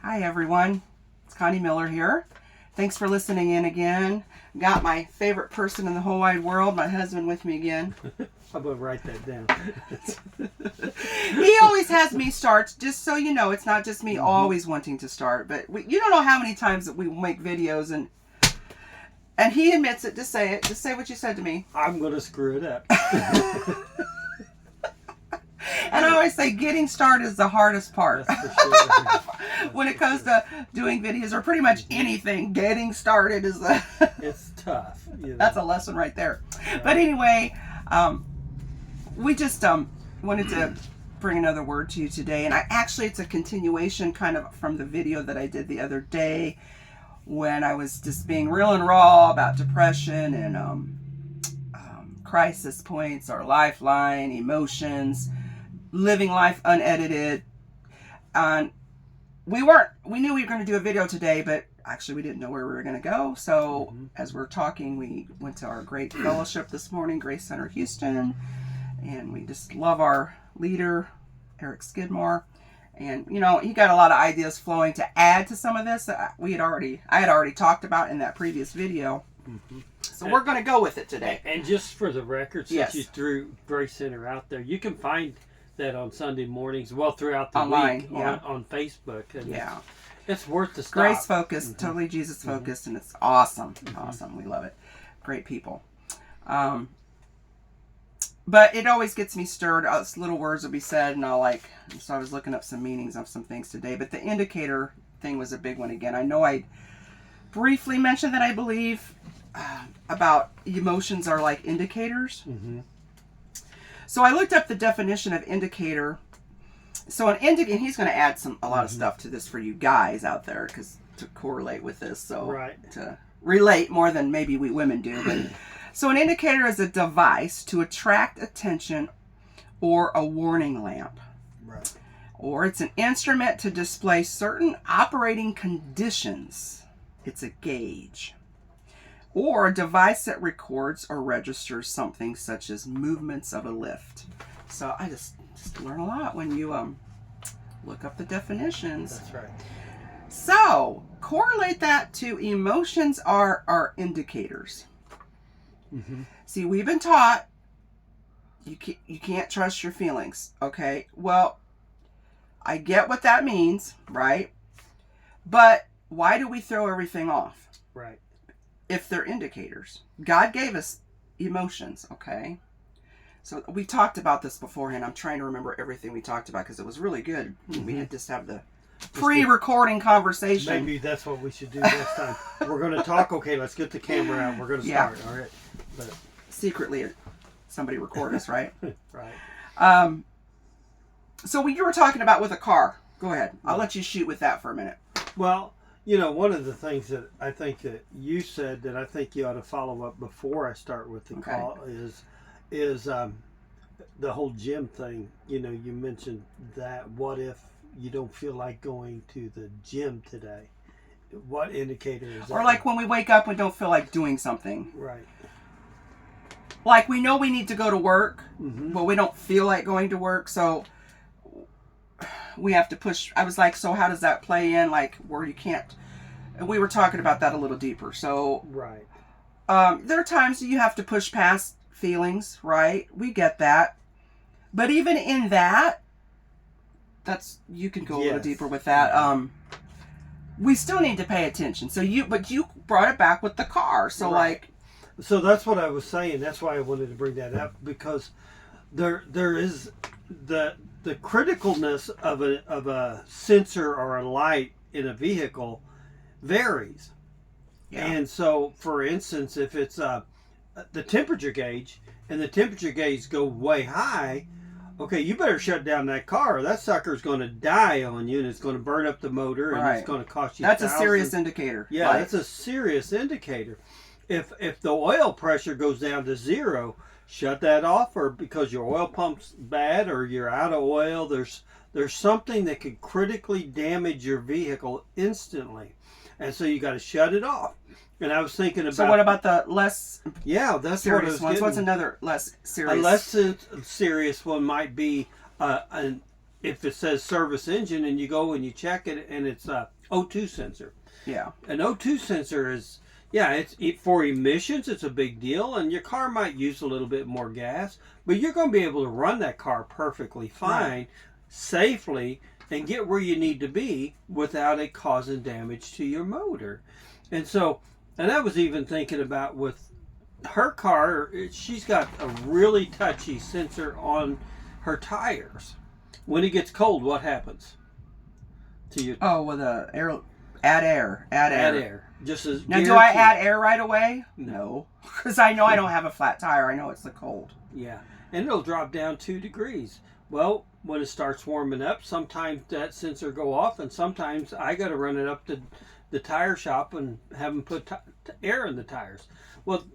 Hi everyone, it's Connie Miller here. Thanks for listening in again. Got my favorite person in the whole wide world, my husband, with me again. I'm going to write that down. He always has me start, just so you know, it's not just me always wanting to start, but you don't know how many times that we make videos and he admits it. Just say it. Just say what you said to me. I'm going to screw it up. And I always say getting started is the hardest part. That's for sure. When it comes to doing videos or pretty much anything, getting started is the It's tough. You know? That's a lesson right there. Right. But anyway, we just wanted to bring another word to you today. And it's a continuation kind of from the video that I did the other day when I was just being real and raw about depression and crisis points, our lifeline, emotions, living life unedited. We knew we were going to do a video today, but actually we didn't know where we were going to go. So as we're talking, we went to our great fellowship this morning, Grace Center Houston, and we just love our leader, Eric Skidmore. And, you know, he got a lot of ideas flowing to add to some of this that I had already talked about in that previous video. So we're going to go with it today. And just for the record, since Yes. you threw Grace Center out there, you can find that on Sunday mornings, well, throughout the Online, week yeah. on Facebook. And Yeah. it's worth the stop. Grace focused, totally Jesus focused, and it's awesome. Awesome. We love it. Great people. But it always gets me stirred. Little words will be said, and so I was looking up some meanings of some things today. But the indicator thing was a big one again. I know I briefly mentioned that I believe about emotions are like indicators. So I looked up the definition of indicator. So an indicator, he's going to add a lot of stuff to this for you guys out there, because to correlate with this, to relate more than maybe we women do. But so an indicator is a device to attract attention or a warning lamp. Right. Or it's an instrument to display certain operating conditions. It's a gauge. Or a device that records or registers something such as movements of a lift. So I just learn a lot when you look up the definitions. That's right. So correlate that to emotions are indicators. See, we've been taught you can't trust your feelings. Okay, well, I get what that means, right? But why do we throw everything off? Right. If they're indicators. God gave us emotions, okay? So we talked about this beforehand. I'm trying to remember everything we talked about because it was really good. We had just have the pre-recording conversation. Maybe that's what we should do next time. We're going to talk. Okay, let's get the camera out. We're going to start. All right. But secretly, somebody record us, right? right. So you were talking about with a car. Go ahead. I'll let you shoot with that for a minute. Well, you know, one of the things that I think that you said that I think you ought to follow up before I start with the call is the whole gym thing. You know, you mentioned that. What if you don't feel like going to the gym today? What indicator is that? Or like when we wake up and don't feel like doing something. Right. Like we know we need to go to work, but we don't feel like going to work, so we have to push. I was like, so how does that play in, like where you can't? And we were talking about that a little deeper. So right. There are times that you have to push past feelings, right? We get that. But even in that, you can go a little deeper with that. We still need to pay attention. So you brought it back with the car. So so that's what I was saying. That's why I wanted to bring that up, because there is the criticalness of a sensor or a light in a vehicle varies. Yeah. And so, for instance, if it's the temperature gauge and the temperature gauge go way high, okay, you better shut down that car. That sucker's going to die on you, and it's going to burn up the motor, and it's going to cost you That's thousands. A serious indicator. Yeah, that's a serious indicator. If the oil pressure goes down to zero, shut that off, or because your oil pump's bad or you're out of oil, there's something that could critically damage your vehicle instantly. And so you got to shut it off. And I was thinking about... So what about the less that's serious what ones? What's another less serious? A less serious one might be an if it says service engine and you go and you check it and it's a O2 sensor. Yeah. An O2 sensor is, yeah, for emissions, it's a big deal, and your car might use a little bit more gas, but you're going to be able to run that car perfectly fine, Right. safely, and get where you need to be without it causing damage to your motor. And so, and I was even thinking about with her car, she's got a really touchy sensor on her tires. When it gets cold, what happens to your Oh, with a air, add air, add air. add air? Just as Now, do I guaranteed. add air right away? No, because I know I don't have a flat tire. I know it's the cold. Yeah, and it'll drop down 2 degrees. Well, when it starts warming up, sometimes that sensor go off, and sometimes I got to run it up to the tire shop and have them put air in the tires. Well,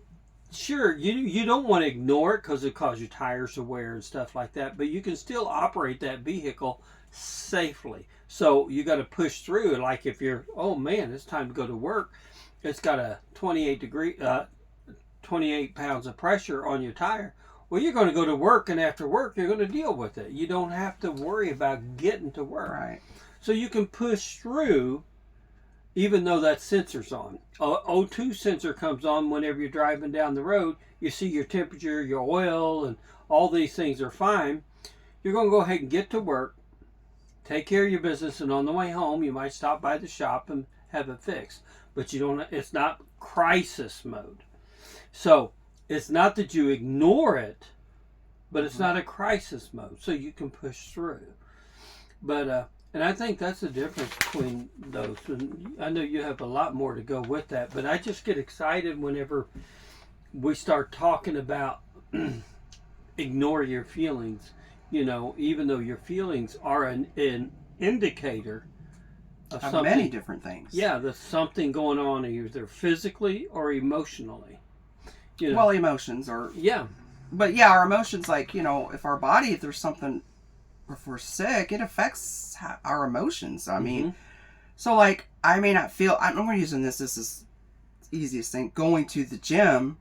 sure, you don't want to ignore it because it causes your tires to wear and stuff like that, but you can still operate that vehicle safely. So you got to push through. Like if you're, oh man, it's time to go to work. It's got a 28 pounds of pressure on your tire. Well, you're going to go to work, and after work, you're going to deal with it. You don't have to worry about getting to work. Right. So you can push through even though that sensor's on. O2 sensor comes on whenever you're driving down the road. You see your temperature, your oil, and all these things are fine. You're going to go ahead and get to work, take care of your business, and on the way home, you might stop by the shop and have it fixed. But you don't. It's not crisis mode. So it's not that you ignore it, but it's not a crisis mode. So you can push through. But and I think that's the difference between those. And I know you have a lot more to go with that, but I just get excited whenever we start talking about ignore your feelings. You know, even though your feelings are an indicator of Of something. many different things. Yeah, there's something going on either physically or emotionally. You know, Well, emotions are, yeah, but yeah, our emotions, like, if our body, if there's something, if we're sick, it affects our emotions. I mean, so like, I may not feel, I'm not using this is the easiest thing, going to the gym,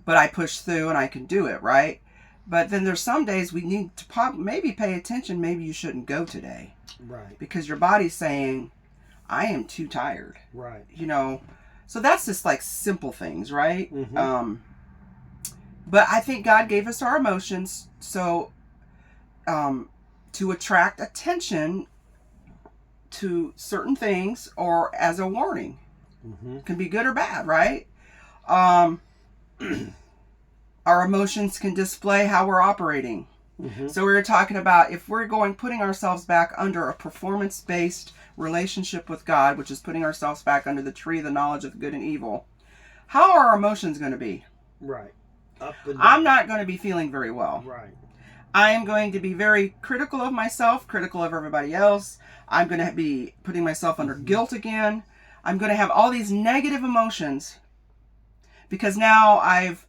but I push through and I can do it, right? But then there's some days we need to maybe pay attention. Maybe you shouldn't go today right, because your body's saying, I am too tired, right. So that's just like simple things, right? Mhm. But I think God gave us our emotions so to attract attention to certain things or as a warning. It can be good or bad, right? Our emotions can display how we're operating. So we were talking about if we're putting ourselves back under a performance-based relationship with God, which is putting ourselves back under the tree of the knowledge of good and evil, how are our emotions going to be? Right. Up and down. I'm not going to be feeling very well. Right. I am going to be very critical of myself, critical of everybody else. I'm going to be putting myself under guilt again. I'm going to have all these negative emotions because now I've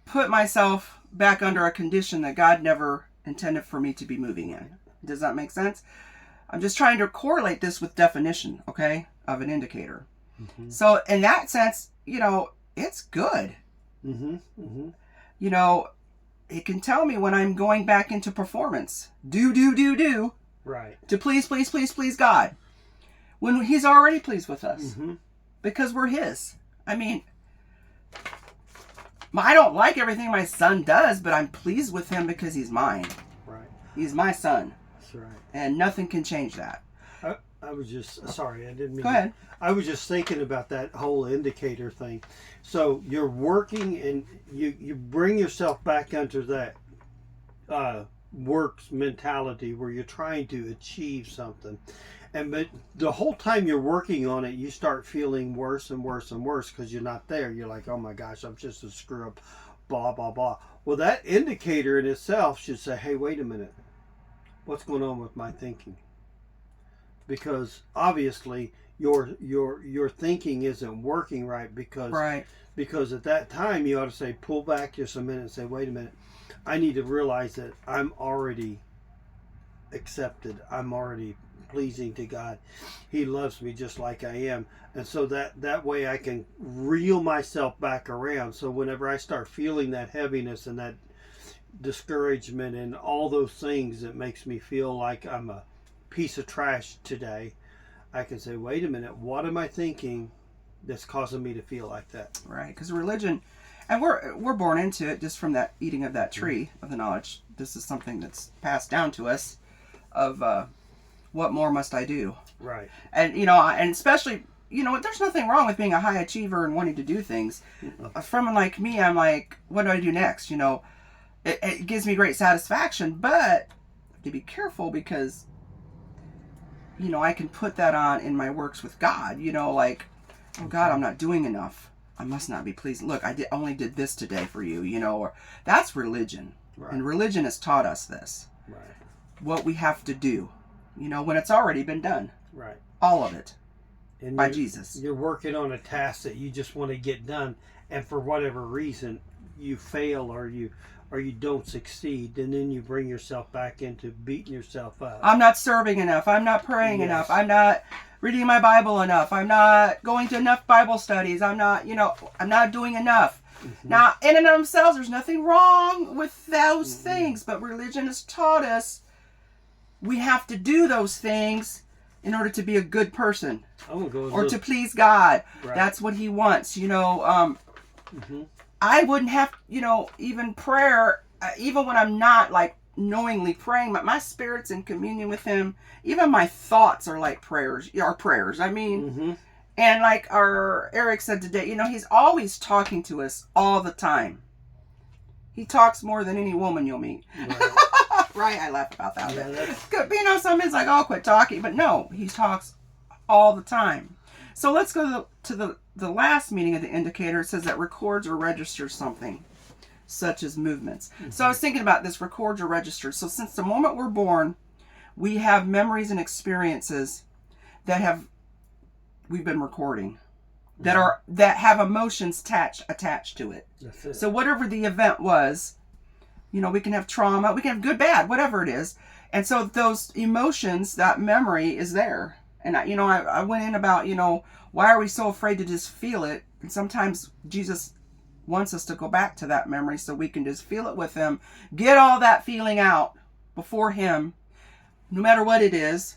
put myself back under a condition that God never intended for me to be moving in. Does that make sense? I'm just trying to correlate this with definition, okay, of an indicator. So in that sense, it's good. It can tell me when I'm going back into performance. Do. Right. To please God. When he's already pleased with us. Because we're his. I mean, I don't like everything my son does, but I'm pleased with him because he's mine. Right. He's my son. That's right. And nothing can change that. I was just sorry, I didn't mean. Go ahead. I was just thinking about that whole indicator thing. So you're working and you bring yourself back under that works mentality where you're trying to achieve something, but the whole time you're working on it, you start feeling worse and worse and worse because you're not there. You're like, oh my gosh, I'm just a screw up, blah blah blah. Well, that indicator in itself should say, hey, wait a minute, what's going on with my thinking? Because obviously your thinking isn't working right because at that time you ought to say, pull back just a minute and say, wait a minute, I need to realize that I'm already accepted, I'm already pleasing to God, he loves me just like I am. And so that way I can reel myself back around, so whenever I start feeling that heaviness and discouragement and all those things that makes me feel like I'm a piece of trash today, I can say, wait a minute, what am I thinking that's causing me to feel like that? Right, because religion, and we're born into it just from that eating of that tree of the knowledge. This is something that's passed down to us of what more must I do? Right. And and especially, there's nothing wrong with being a high achiever and wanting to do things. From like me, I'm like, what do I do next? It gives me great satisfaction, but I have to be careful because I can put that on in my works with God. Like, oh God, I'm not doing enough. I must not be pleased. Look, only did this today for you. Or that's religion, Right. and religion has taught us this. Right. What we have to do, when it's already been done. Right. All of it. And By Jesus. You're working on a task that you just want to get done, and for whatever reason you fail or you don't succeed, and then you bring yourself back into beating yourself up. I'm not serving enough. I'm not praying enough. I'm not reading my Bible enough. I'm not going to enough Bible studies. I'm not, I'm not doing enough. Mm-hmm. Now, in and of themselves, there's nothing wrong with those things, but religion has taught us we have to do those things in order to be a good person or to please God. Right. That's what he wants. I wouldn't have, even prayer, even when I'm not like knowingly praying, but my spirit's in communion with him. Even my thoughts are like prayers. I mean, and like our Eric said today, he's always talking to us all the time. He talks more than any woman you'll meet. Right. Right, I laugh about that. Yeah, that's good. Some men's like, oh, quit talking. But no, he talks all the time. So let's go to the last meaning of the indicator. It says that records or registers something, such as movements. So I was thinking about this, records or registers. So since the moment we're born, we have memories and experiences that we've been recording, that have emotions attached to it. That's it. So whatever the event was, we can have trauma, we can have good, bad, whatever it is. And so those emotions, that memory is there. And I went in about, why are we so afraid to just feel it? And sometimes Jesus wants us to go back to that memory so we can just feel it with him, get all that feeling out before him, no matter what it is,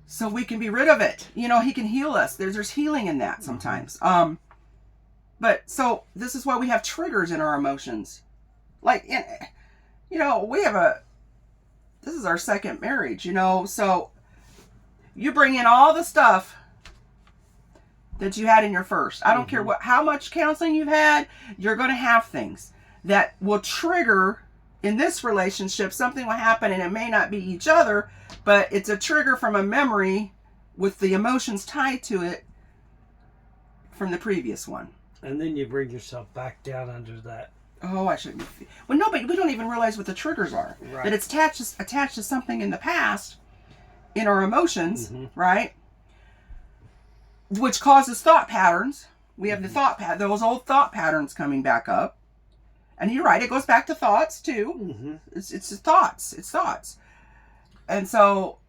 so we can be rid of it. He can heal us. There's healing in that sometimes. But so this is why we have triggers in our emotions. Like, we have this is our second marriage, so you bring in all the stuff that you had in your first. I don't care how much counseling you've had, you're going to have things that will trigger in this relationship. Something will happen, and it may not be each other, but it's a trigger from a memory with the emotions tied to it from the previous one. And then you bring yourself back down under that. Oh, I shouldn't be. Well, no, but we don't even realize what the triggers are. Right. That it's attached to something in the past, in our emotions, right? Which causes thought patterns. We have those old thought patterns coming back up. And you're right, it goes back to thoughts too. It's thoughts. It's thoughts. And so,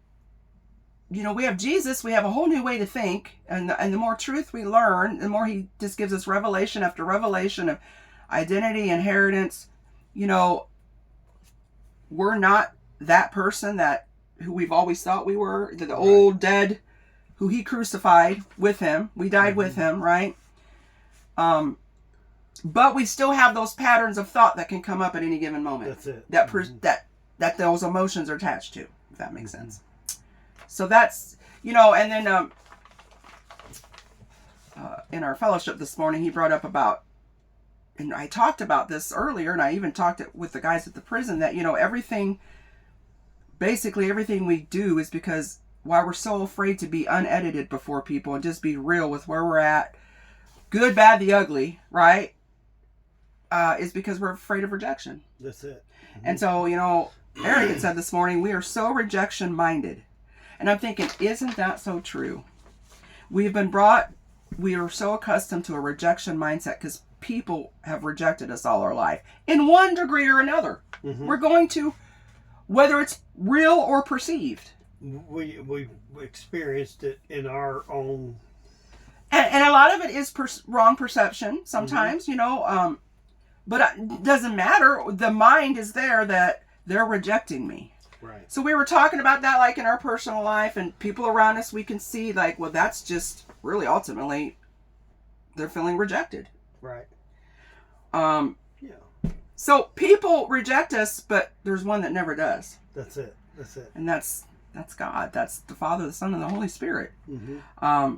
we have Jesus. We have a whole new way to think, and the more truth we learn, the more he just gives us revelation after revelation of identity, inheritance. We're not that person who we've always thought we were, the old dead who he crucified with him. We died with him, right? But we still have those patterns of thought that can come up at any given moment. That's it. That those emotions are attached to, if that makes sense. So that's, and then in our fellowship this morning, he brought up about, and I talked about this earlier, and I even talked with the guys at the prison, that, basically everything we do is because why we're so afraid to be unedited before people and just be real with where we're at, good, bad, the ugly, right? Is because we're afraid of rejection. That's it. And so, Eric had said this morning, we are so rejection minded. And I'm thinking, isn't that so true? We are so accustomed to a rejection mindset because people have rejected us all our life in one degree or another. We're going to, whether it's real or perceived. We experienced it in our own. And a lot of it is wrong perception sometimes, But it doesn't matter. The mind is there that they're rejecting me. Right. So we were talking about that like in our personal life, and people around us, we can see like, well, that's just really ultimately they're feeling rejected. Right. Yeah. So people reject us, but there's one that never does. That's it. That's it. And that's God. That's the Father, the Son, and the Holy Spirit. Mm-hmm.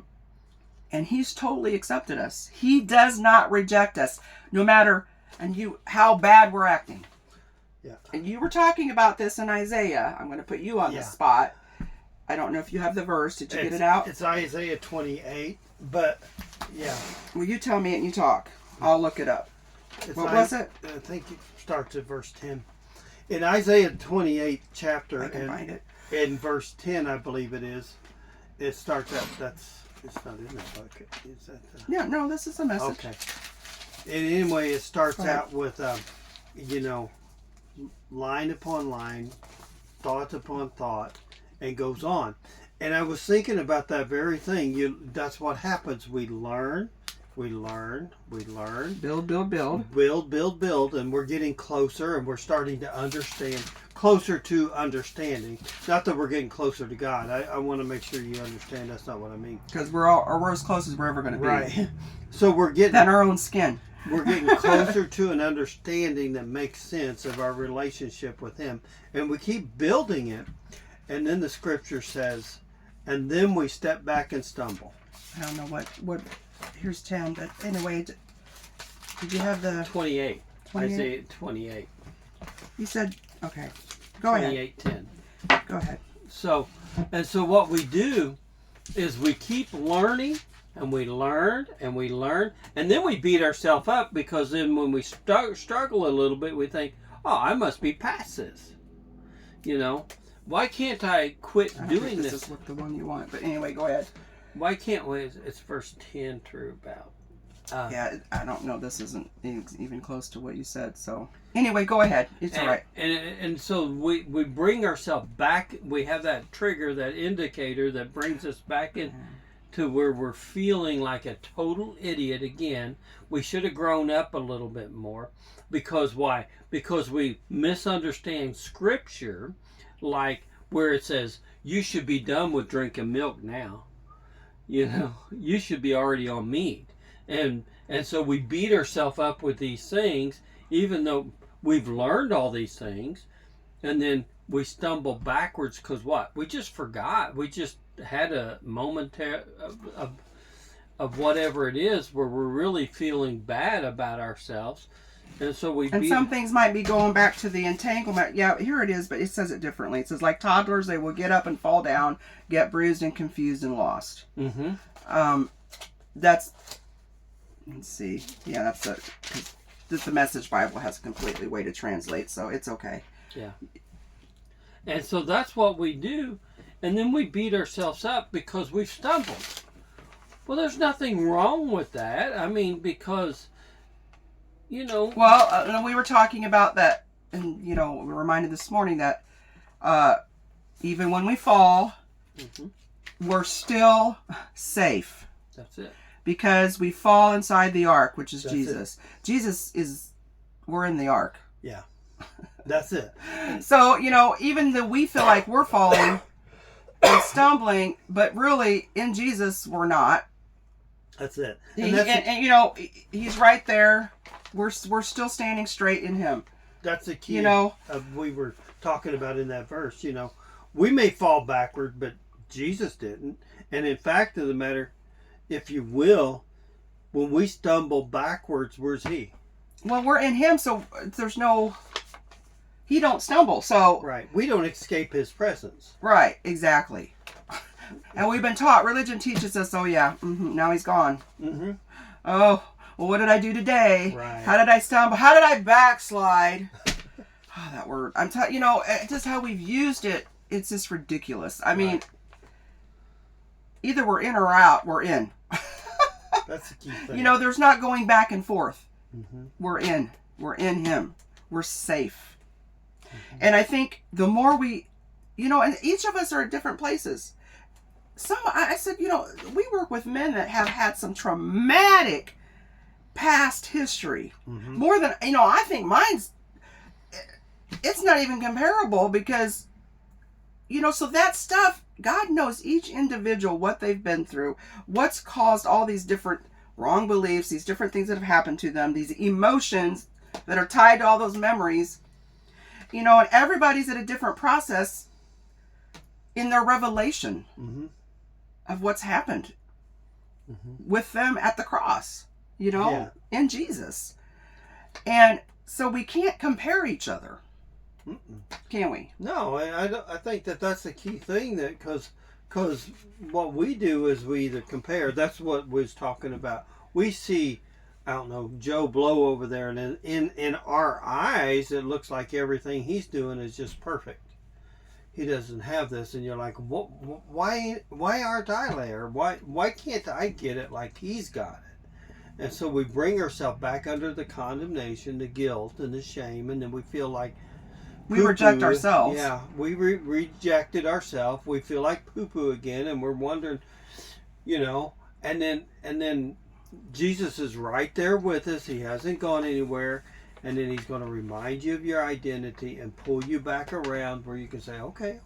And He's totally accepted us. He does not reject us, no matter how bad we're acting. Yeah. And you were talking about this in Isaiah. I'm going to put you on the spot. I don't know if you have the verse. Did you get it out? It's Isaiah 28, but yeah. Well, you tell me and you talk. I'll look it up. What was it? I think it starts at verse 10. In Isaiah 28 chapter, I can find it. In verse 10, I believe it is, it starts out, it's not in that book. Is that Yeah, no, this is a message. Okay. And anyway, it starts out with, line upon line, thought upon thought, and goes on. And I was thinking about that very thing. That's what happens. We learn. Build, and we're getting closer, and we're starting to understand, closer to understanding. Not that we're getting closer to God. I want to make sure you understand that's not what I mean. Because we're as close as we're ever going to be. Right. So we're getting... Than our own skin. We're getting closer to an understanding that makes sense of our relationship with Him. And we keep building it. And then the scripture says, and then we step back and stumble. I don't know what here's 10, but anyway, did you have the 28? Isaiah 28. You said, okay. Go ahead. 28:10. Go ahead. So what we do is we keep learning, and we learn, and we learn, and then we beat ourselves up, because then when we struggle a little bit, we think, oh, I must be past this. Why can't I quit doing this? This is the one you want, but anyway, go ahead. Why can't we? It's verse 10 through about. Yeah, I don't know. This isn't even close to what you said. So anyway, go ahead. It's all right. And so we bring ourselves back. We have that trigger, that indicator that brings us back in to where we're feeling like a total idiot again. We should have grown up a little bit more. Because why? Because we misunderstand Scripture, like where it says, you should be done with drinking milk now. You should be already on meat. And so we beat ourselves up with these things, even though we've learned all these things, and then we stumble backwards because what? We just forgot. We just had a moment of whatever it is where we're really feeling bad about ourselves. And so some things might be going back to the entanglement. Yeah, here it is, but it says it differently. It says, like toddlers, they will get up and fall down, get bruised and confused and lost. Mm-hmm. Let's see. Yeah, the Message Bible has a completely way to translate, so it's okay. Yeah. And so that's what we do, and then we beat ourselves up because we've stumbled. Well, there's nothing wrong with that. I mean, because... Well, we were talking about that, and we were reminded this morning that even when we fall, we're still safe. That's it. Because we fall inside the ark, which is That's Jesus. It. We're in the ark. Yeah. That's it. So, even though we feel like we're falling and stumbling, but really in Jesus, we're not. That's it. And He's right there. We're still standing straight in Him. That's the key. We were talking about in that verse. We may fall backward, but Jesus didn't. And in fact of the matter, if you will, when we stumble backwards, where's He? Well, we're in Him, so there's no. He don't stumble, so. Right. We don't escape His presence. Right. Exactly. And we've been taught. Religion teaches us. Oh yeah. Now He's gone. Mm-hmm. Oh. Well, what did I do today? Right. How did I stumble? How did I backslide? Oh, that word. I'm telling just how we've used it. It's just ridiculous. I mean, either we're in or out. We're in. That's the key thing. There's not going back and forth. Mm-hmm. We're in. We're in Him. We're safe. Mm-hmm. And I think the more we, and each of us are at different places. I said, we work with men that have had some traumatic past history. Mm-hmm. More than, I think mine's, it's not even comparable because, so that stuff, God knows each individual, what they've been through, what's caused all these different wrong beliefs, these different things that have happened to them, these emotions that are tied to all those memories, and everybody's at a different process in their revelation Mm-hmm. of what's happened Mm-hmm. with them at the cross, Yeah. in Jesus. And so we can't compare each other, Mm-mm. can we? No, I think that's the key thing, that because what we do is we either compare. That's what we was talking about. We see, I don't know, Joe Blow over there, and in our eyes, it looks like everything he's doing is just perfect. He doesn't have this, and you're like, what? Why aren't I there? Why can't I get it like he's got it? And so we bring ourselves back under the condemnation, the guilt, and the shame, and then we feel like We reject poo-poo. ourselves. Yeah, we rejected ourselves. We feel like poo-poo again, and we're wondering, and then Jesus is right there with us. He hasn't gone anywhere, and then he's going to remind you of your identity and pull you back around where you can say, okay,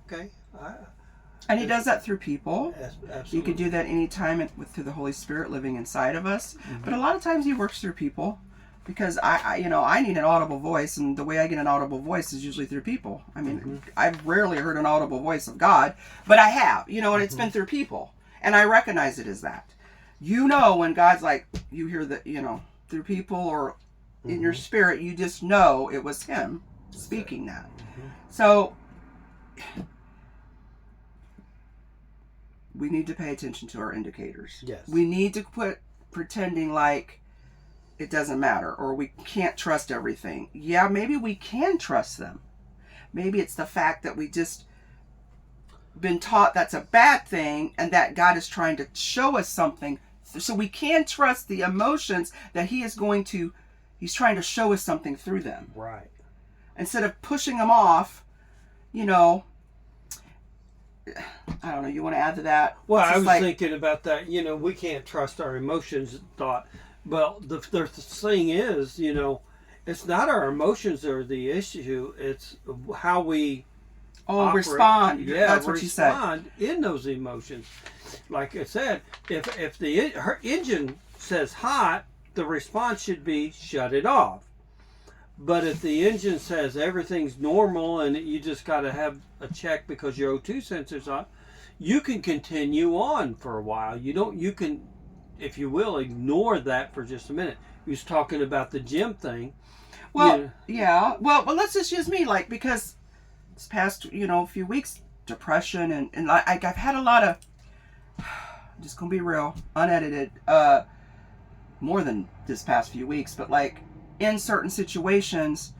And he does that through people. absolutely. You could do that anytime through the Holy Spirit living inside of us. Mm-hmm. But a lot of times he works through people because I need an audible voice, and the way I get an audible voice is usually through people. I mean, Mm-hmm. I've rarely heard an audible voice of God, but I have, and it's been through people, and I recognize it as that. When God's like, you hear that, through people or in your spirit, you just know it was him speaking that. So we need to pay attention to our indicators. Yes. We need to quit pretending like it doesn't matter or we can't trust everything. Yeah, maybe we can trust them. Maybe it's the fact that we just been taught that's a bad thing and that God is trying to show us something. So we can trust the emotions that he's trying to show us something through them. Right. Instead of pushing them off, I don't know, you want to add to that? Well, It's I just was thinking about that. We can't trust our emotions. Thought. Well, the thing is, it's not our emotions that are the issue. It's how we operate. Respond. Yeah, That's what you said. respond in those emotions. Like I said, if her engine says hot, the response should be shut it off. But if the engine says everything's normal and you just got to have a check because your O2 sensor's on, you can continue on for a while. You can, if you will, ignore that for just a minute. He was talking about the gym thing. Well, yeah. Well, let's just use me, because this past, few weeks, depression and I've had a lot of, I'm just gonna be real, unedited, more than this past few weeks, but in certain situations,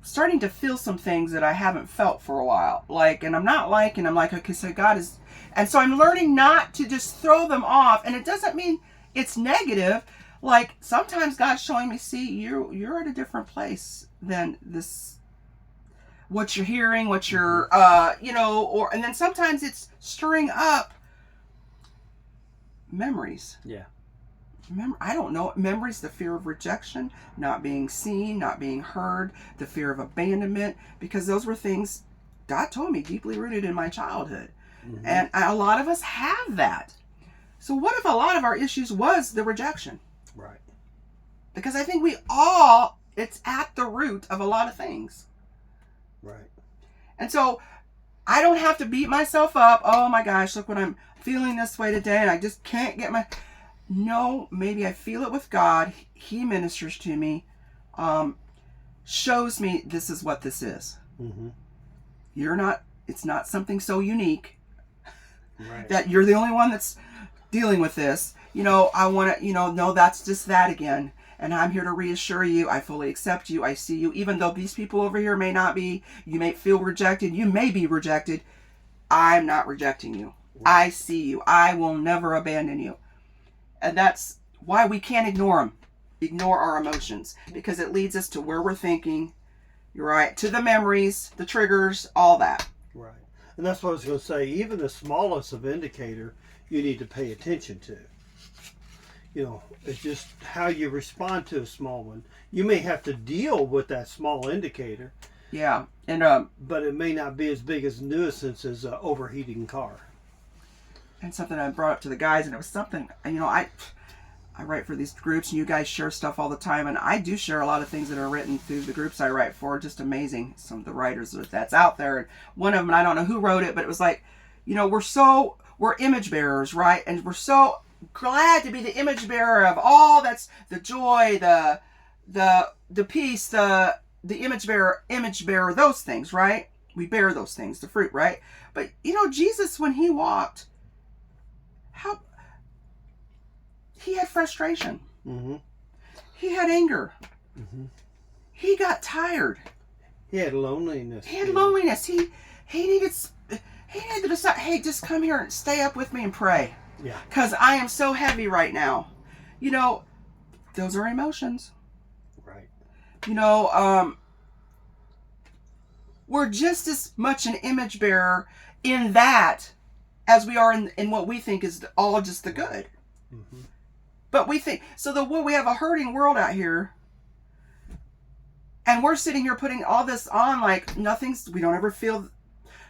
starting to feel some things that I haven't felt for a while. And I'm not I'm like, okay, so God is, and so I'm learning not to just throw them off. And it doesn't mean it's negative. Sometimes God's showing me, see, you're at a different place than this, what you're hearing, what you're, and then sometimes it's stirring up memories. Yeah. I don't know. Memories, the fear of rejection, not being seen, not being heard, the fear of abandonment, because those were things God told me deeply rooted in my childhood. Mm-hmm. And a lot of us have that. So what if a lot of our issues was the rejection? Right. Because I think it's at the root of a lot of things. Right. And so I don't have to beat myself up. Oh my gosh, look what I'm feeling this way today and I just can't get my... No, maybe I feel it with God. He ministers to me, shows me this is what this is. Mm-hmm. It's not something so unique right. that you're the only one that's dealing with this. I want to, no, that's just that again. And I'm here to reassure you, I fully accept you. I see you. Even though these people over here may not be, you may feel rejected. You may be rejected. I'm not rejecting you. Right. I see you. I will never abandon you. And that's why we can't ignore our emotions, because it leads us to where we're thinking, you're right, to the memories, the triggers, all that. Right. And that's what I was going to say. Even the smallest of indicator, you need to pay attention to. It's just how you respond to a small one. You may have to deal with that small indicator, Yeah. And but it may not be as big as a nuisance as an overheating car. and something I brought up to the guys, and it was something, I write for these groups, and you guys share stuff all the time, and I do share a lot of things that are written through the groups I write for. Just amazing, some of the writers that's out there. And one of them, and I don't know who wrote it, but it was like, we're image bearers, right? And we're so glad to be the image bearer of all that's the joy, the peace, the image bearer, those things, right? We bear those things, the fruit, right? But Jesus, when he walked, he had frustration. Mm-hmm. He had anger. Mm-hmm. He got tired. He had loneliness. He needed to decide, hey, just come here and stay up with me and pray. Yeah. Because I am so heavy right now. Those are emotions. Right. We're just as much an image bearer in that as we are in what we think is all just the good. Mm-hmm. But we think, we have a hurting world out here, and we're sitting here putting all this on like we don't ever feel,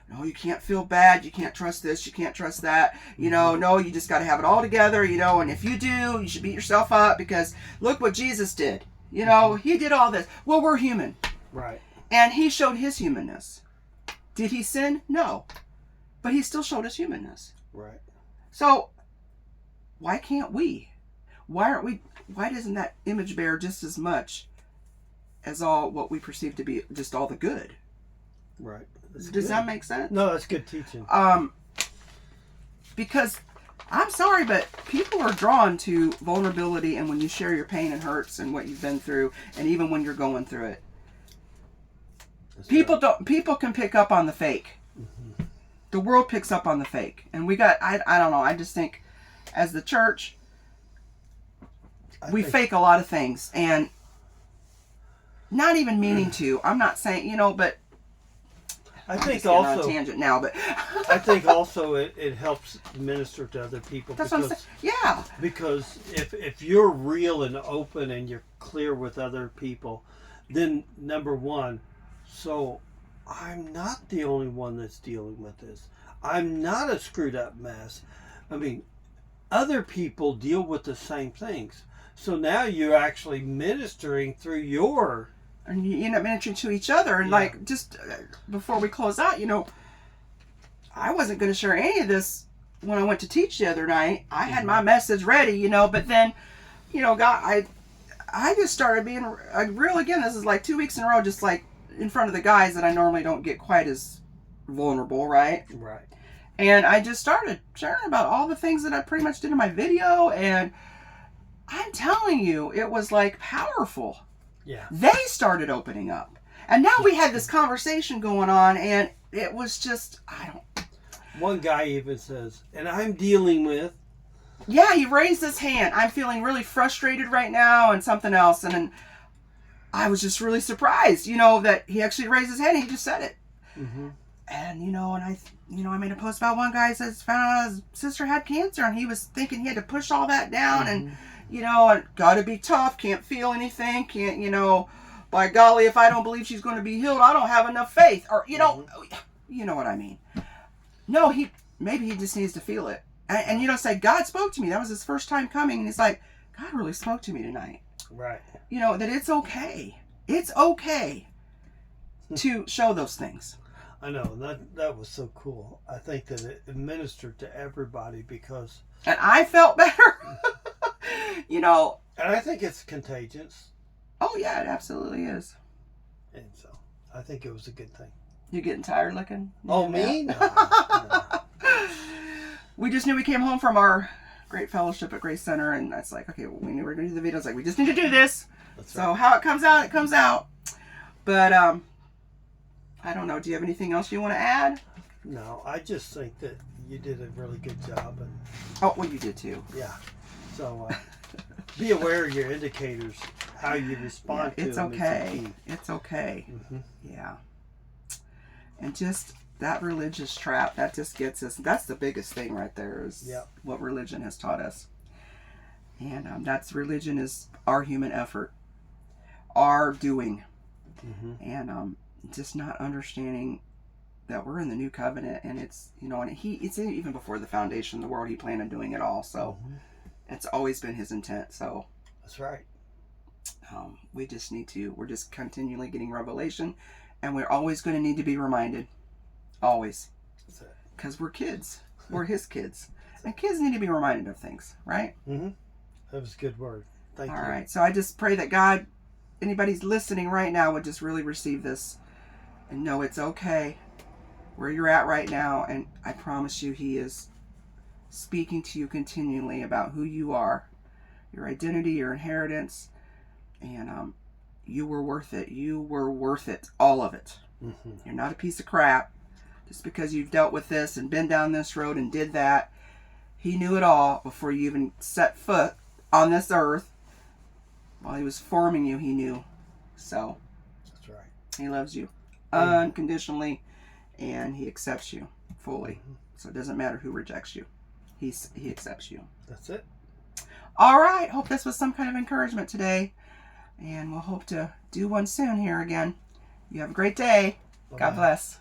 no, you can't feel bad, you can't trust this, you can't trust that, no, you just got to have it all together, and if you do, you should beat yourself up because look what Jesus did. He did all this. Well, we're human. Right. And he showed his humanness. Did he sin? No. But he still showed his humanness. Right. So, why can't we? Why doesn't that image bear just as much as all what we perceive to be just all the good? Right. Does that make sense? No, that's good teaching. Because I'm sorry, but people are drawn to vulnerability, and when you share your pain and hurts and what you've been through, and even when you're going through it, people can pick up on the fake. Mm-hmm. The world picks up on the fake, and I don't know. I just think, as the church, we fake a lot of things, and not even meaning to. I'm not saying, but I I'm think just getting also on a tangent now, but I think also it helps minister to other people. That's what I'm saying. Yeah. Because if you're real and open and you're clear with other people, then number one, so I'm not the only one that's dealing with this. I'm not a screwed up mess. I mean, other people deal with the same things. So now you're actually ministering through your... And you end up ministering to each other. And like, just before we close out, I wasn't going to share any of this when I went to teach the other night. I had my message ready, but then, God, I just started being real again. This is like 2 weeks in a row, just like in front of the guys that I normally don't get quite as vulnerable, right? Right. And I just started sharing about all the things that I pretty much did in my video, and I'm telling you, it was like powerful. Yeah. They started opening up. And now we had this conversation going on, and it was just, One guy even says, and I'm dealing with... Yeah, he raised his hand. I'm feeling really frustrated right now, and something else. And then I was just really surprised, that he actually raised his hand and he just said it. Mm-hmm. And, and I made a post about one guy says found out his sister had cancer, and he was thinking he had to push all that down, and gotta be tough, can't feel anything, can't, by golly, if I don't believe she's going to be healed, I don't have enough faith, or, you know what I mean. No, maybe he just needs to feel it. And say, God spoke to me. That was his first time coming, and he's like, God really spoke to me tonight. Right. That it's okay. It's okay to show those things. I know, that was so cool. I think that it ministered to everybody because... And I felt better. And I think it's contagious. Oh, yeah, it absolutely is. And so, I think it was a good thing. You getting tired looking? Oh, me? No. We just knew we came home from our great fellowship at Grace Center, and that's like, okay, well, we knew we were going to do the video. It's like, we just need to do this. That's right. So how it comes out, it comes out. But, I don't know. Do you have anything else you want to add? No, I just think that you did a really good job. And oh, well, you did too. Yeah. So be aware of your indicators, how you respond to them. It's okay. It's okay. Mm-hmm. Yeah. And just that religious trap, that just gets us. That's the biggest thing right there is what religion has taught us. And that's religion is our human effort, our doing, and just not understanding that we're in the new covenant, and it's and it's even before the foundation of the world he planned on doing it all. So it's always been his intent. So that's right. We're just continually getting revelation, and we're always going to need to be reminded, always, because we're kids, we're his kids, and kids need to be reminded of things, right? That was a good word. Thank you. All right, so I just pray that God, anybody's listening right now, would just really receive this and know it's okay where you're at right now, and I promise you he is speaking to you continually about who you are, your identity, your inheritance, and you were worth it. You were worth it, all of it. You're not a piece of crap just because you've dealt with this and been down this road and did that. He knew it all before you even set foot on this earth. While he was forming you, he knew. So that's right. He loves you unconditionally, and he accepts you fully. So it doesn't matter who rejects you. He accepts you. That's it. All right. Hope this was some kind of encouragement today, and we'll hope to do one soon here again. You have a great day. Bye-bye. God bless.